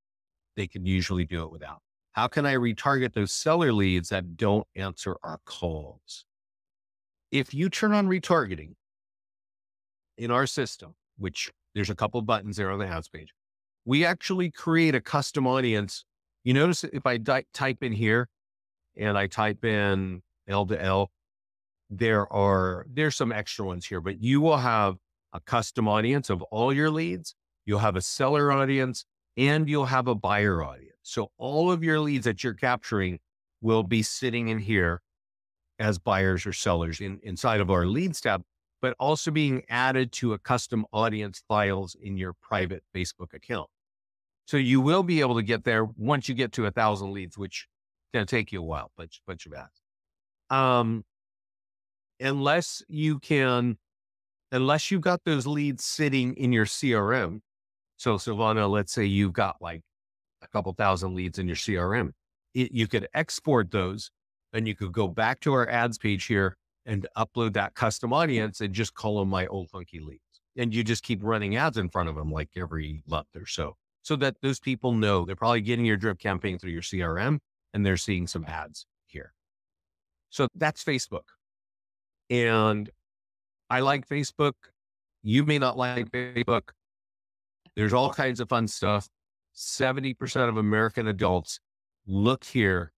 They can usually do it without. How can I retarget those seller leads that don't answer our calls? If you turn on retargeting in our system, which there's a couple of buttons there on the ads page, we actually create a custom audience. You notice if I type in here and I type in L to L, there's some extra ones here, but you will have a custom audience of all your leads. You'll have a seller audience and you'll have a buyer audience. So all of your leads that you're capturing will be sitting in here as buyers or sellers inside of our leads tab, but also being added to a custom audience files in your private Facebook account. So you will be able to get there once you get to 1,000 leads, which is going to take you a while, bunch of ads. Unless you've got those leads sitting in your CRM. So Silvana, let's say you've got like a couple thousand leads in your CRM. You could export those and you could go back to our ads page here and upload that custom audience and just call them my old funky leads. And you just keep running ads in front of them like every month or so that those people know they're probably getting your drip campaign through your CRM and they're seeing some ads here. So that's Facebook. And I like Facebook. You may not like Facebook. There's all kinds of fun stuff. 70% of American adults look here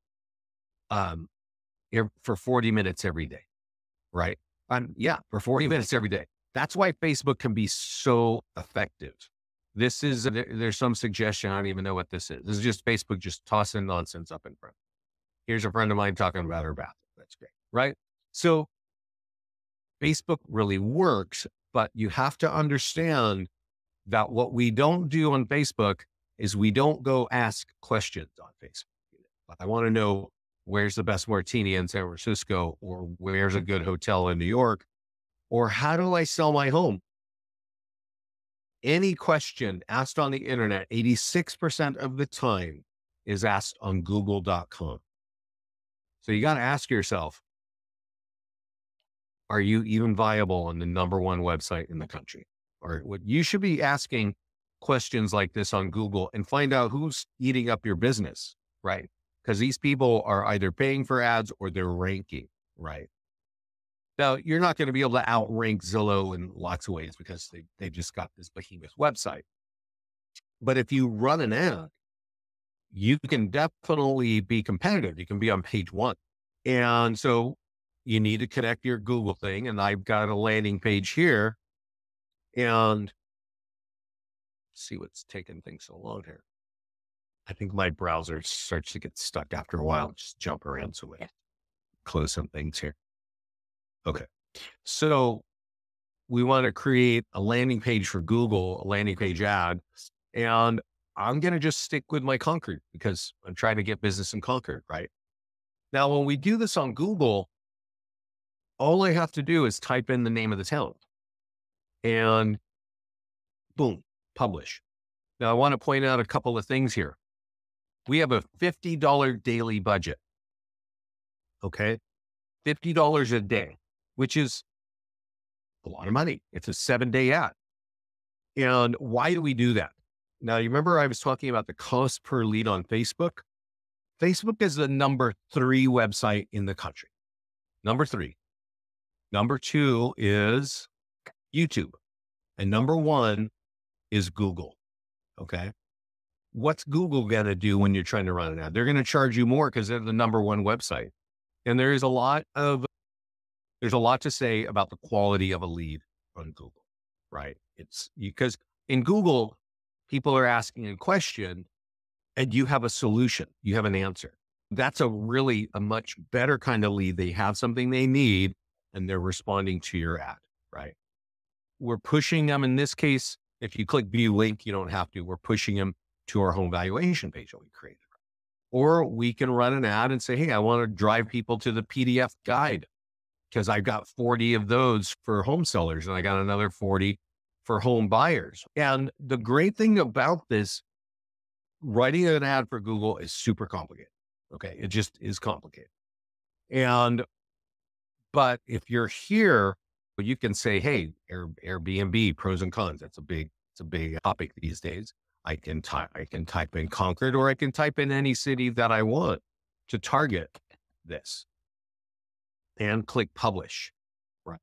for 40 minutes every day, right? For 40 minutes every day. That's why Facebook can be so effective. There's some suggestion. I don't even know what this is. This is just Facebook just tossing nonsense up in front. Here's a friend of mine talking about her bathroom. That's great, right? So Facebook really works, but you have to understand that what we don't do on Facebook is we don't go ask questions on Facebook. I want to know where's the best martini in San Francisco, or where's a good hotel in New York, or how do I sell my home? Any question asked on the internet, 86% of the time is asked on google.com. So you got to ask yourself, are you even viable on the number one website in the country? Or what you should be asking questions like this on Google and find out who's eating up your business, right? Because these people are either paying for ads or they're ranking, right? Now, you're not going to be able to outrank Zillow in lots of ways because they just got this behemoth website. But if you run an ad, you can definitely be competitive. You can be on page one. And so you need to connect your Google thing. And I've got a landing page here. And see what's taking things so long here. I think my browser starts to get stuck after a while. Just jump around. So we close some things here. Okay. So we want to create a landing page for Google, a landing page ad. And I'm going to just stick with my Concord because I'm trying to get business in Concord, right? Now, when we do this on Google, all I have to do is type in the name of the town and boom, publish. Now, I want to point out a couple of things here. We have a $50 daily budget. Okay. $50 a day, which is a lot of money. It's a 7-day ad. And why do we do that? Now, you remember I was talking about the cost per lead on Facebook? Facebook is the number 3 website in the country. Number 3. Number 2 is YouTube. And number 1 is Google. Okay. What's Google going to do when you're trying to run an ad? They're going to charge you more because they're the number 1 website. And there's a lot to say about the quality of a lead on Google, right? It's because in Google, people are asking a question and you have a solution, you have an answer. That's a much better kind of lead. They have something they need and they're responding to your ad, right? We're pushing them in this case. If you click view link, you don't have to. We're pushing them to our home valuation page that we created. Or we can run an ad and say, hey, I want to drive people to the PDF guide because I've got 40 of those for home sellers and I got another 40 for home buyers. And the great thing about this, writing an ad for Google is super complicated. Okay. It just is complicated. But if you're here, you can say, hey, Airbnb, pros and cons. It's a big topic these days. I can type in Concord, or I can type in any city that I want to target this and click publish. Right.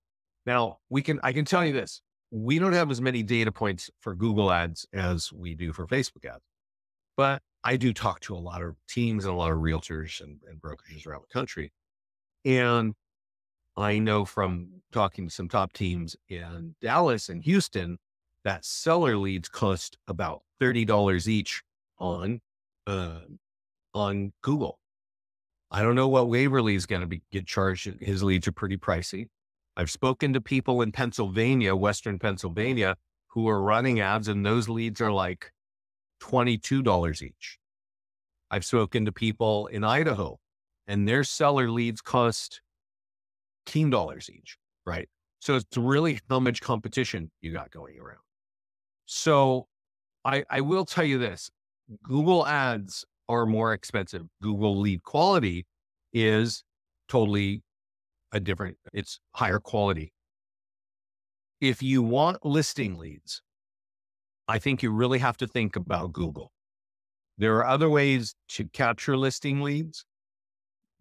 Now I can tell you this, we don't have as many data points for Google ads as we do for Facebook ads, but I do talk to a lot of teams and a lot of realtors and brokerages around the country. And I know from talking to some top teams in Dallas and Houston that seller leads cost about $30 each on Google. I don't know what Waverly is going to get charged. His leads are pretty pricey. I've spoken to people in Pennsylvania, Western Pennsylvania, who are running ads, and those leads are like $22 each. I've spoken to people in Idaho, and their seller leads cost $15 each, right? So it's really how much competition you got going around. So I will tell you this, Google ads are more expensive. Google lead quality is totally it's higher quality. If you want listing leads, I think you really have to think about Google. There are other ways to capture listing leads,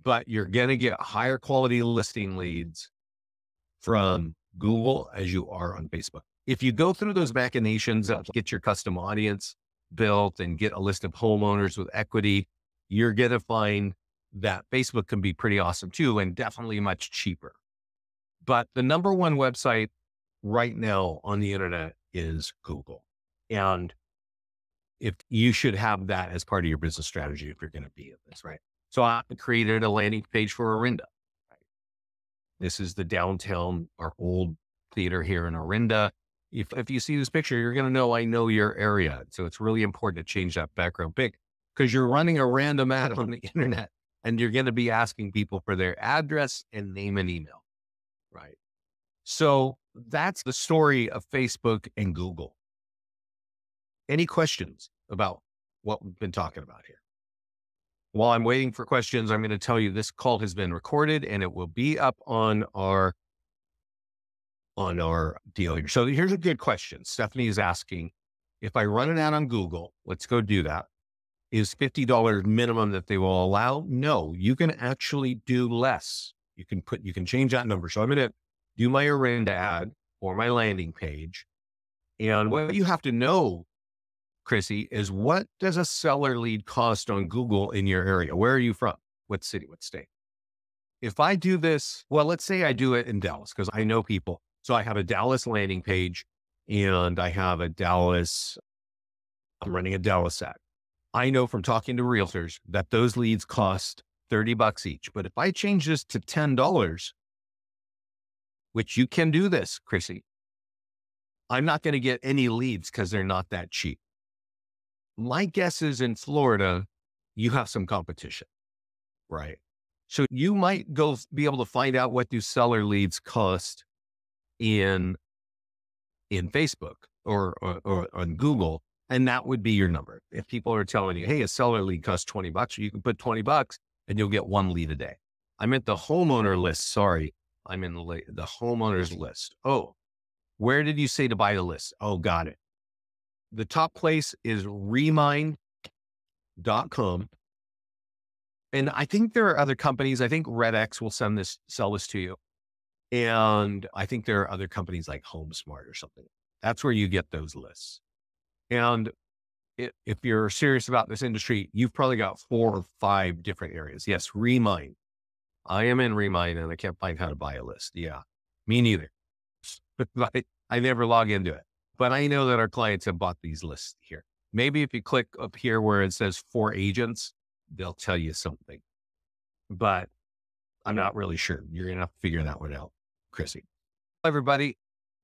but you're going to get higher quality listing leads from Google as you are on Facebook. If you go through those machinations, get your custom audience built and get a list of homeowners with equity, you're going to find that Facebook can be pretty awesome too, and definitely much cheaper. But the number 1 website right now on the internet is Google. And if you should have that as part of your business strategy, if you're going to be in this, right? So I created a landing page for Orinda. Right? This is the downtown, our old theater here in Orinda. If you see this picture, you're going to know I know your area. So it's really important to change that background pic because you're running a random ad on the internet and you're going to be asking people for their address and name and email, right? So that's the story of Facebook and Google. Any questions about what we've been talking about here? While I'm waiting for questions, I'm going to tell you this call has been recorded and it will be up on our deal here. So here's a good question. Stephanie is asking, if I run an ad on Google, let's go do that. Is $50 minimum that they will allow? No, you can actually do less. You can change that number. So I'm going to do my Orinda ad or my landing page. And what you have to know, Chrissy, is what does a seller lead cost on Google in your area? Where are you from? What city, what state? If I do this, well, let's say I do it in Dallas because I know people. So I have a Dallas landing page and I have I'm running a Dallas ad. I know from talking to realtors that those leads cost $30 each. But if I change this to $10, which you can do this, Chrissy, I'm not going to get any leads because they're not that cheap. My guess is in Florida, you have some competition, right? So you might be able to find out what do seller leads cost in Facebook or on Google. And that would be your number. If people are telling you, hey, a seller lead costs $20, you can put $20 and you'll get one lead a day. I meant the homeowner list. Sorry. I'm in the homeowners list. Oh, where did you say to buy the list? Oh, got it. The top place is Remind.com. And I think there are other companies. I think RedX will sell this to you. And I think there are other companies like HomeSmart or something. That's where you get those lists. And if you're serious about this industry, you've probably got 4 or 5 different areas. Yes, Remind. I am in Remind and I can't find how to buy a list. Yeah, me neither. I never log into it. But I know that our clients have bought these lists here. Maybe if you click up here where it says 4 agents, they'll tell you something. But I'm not really sure. You're going to have to figure that one out, Chrissy. Everybody,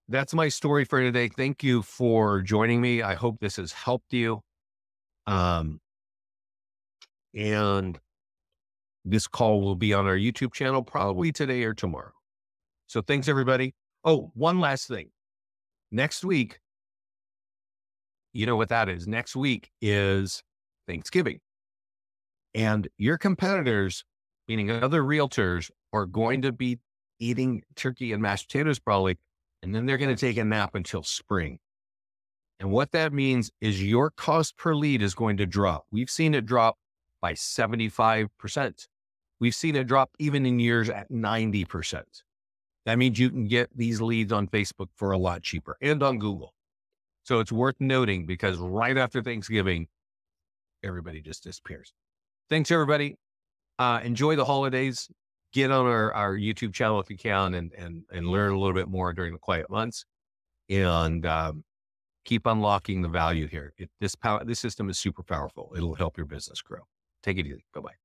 that's my story for today. Thank you for joining me. I hope this has helped you. And this call will be on our YouTube channel probably today or tomorrow. So thanks, everybody. Oh, one last thing. Next week, you know what that is. Next week is Thanksgiving. And your competitors, meaning other realtors, are going to be eating turkey and mashed potatoes probably, and then they're going to take a nap until spring. And what that means is your cost per lead is going to drop. We've seen it drop by 75%. We've seen it drop even in years at 90%. That means you can get these leads on Facebook for a lot cheaper and on Google. So it's worth noting because right after Thanksgiving, everybody just disappears. Thanks, everybody. Enjoy the holidays. Get on our YouTube channel if you can and learn a little bit more during the quiet months and keep unlocking the value here. This system is super powerful. It'll help your business grow. Take it easy. Bye-bye.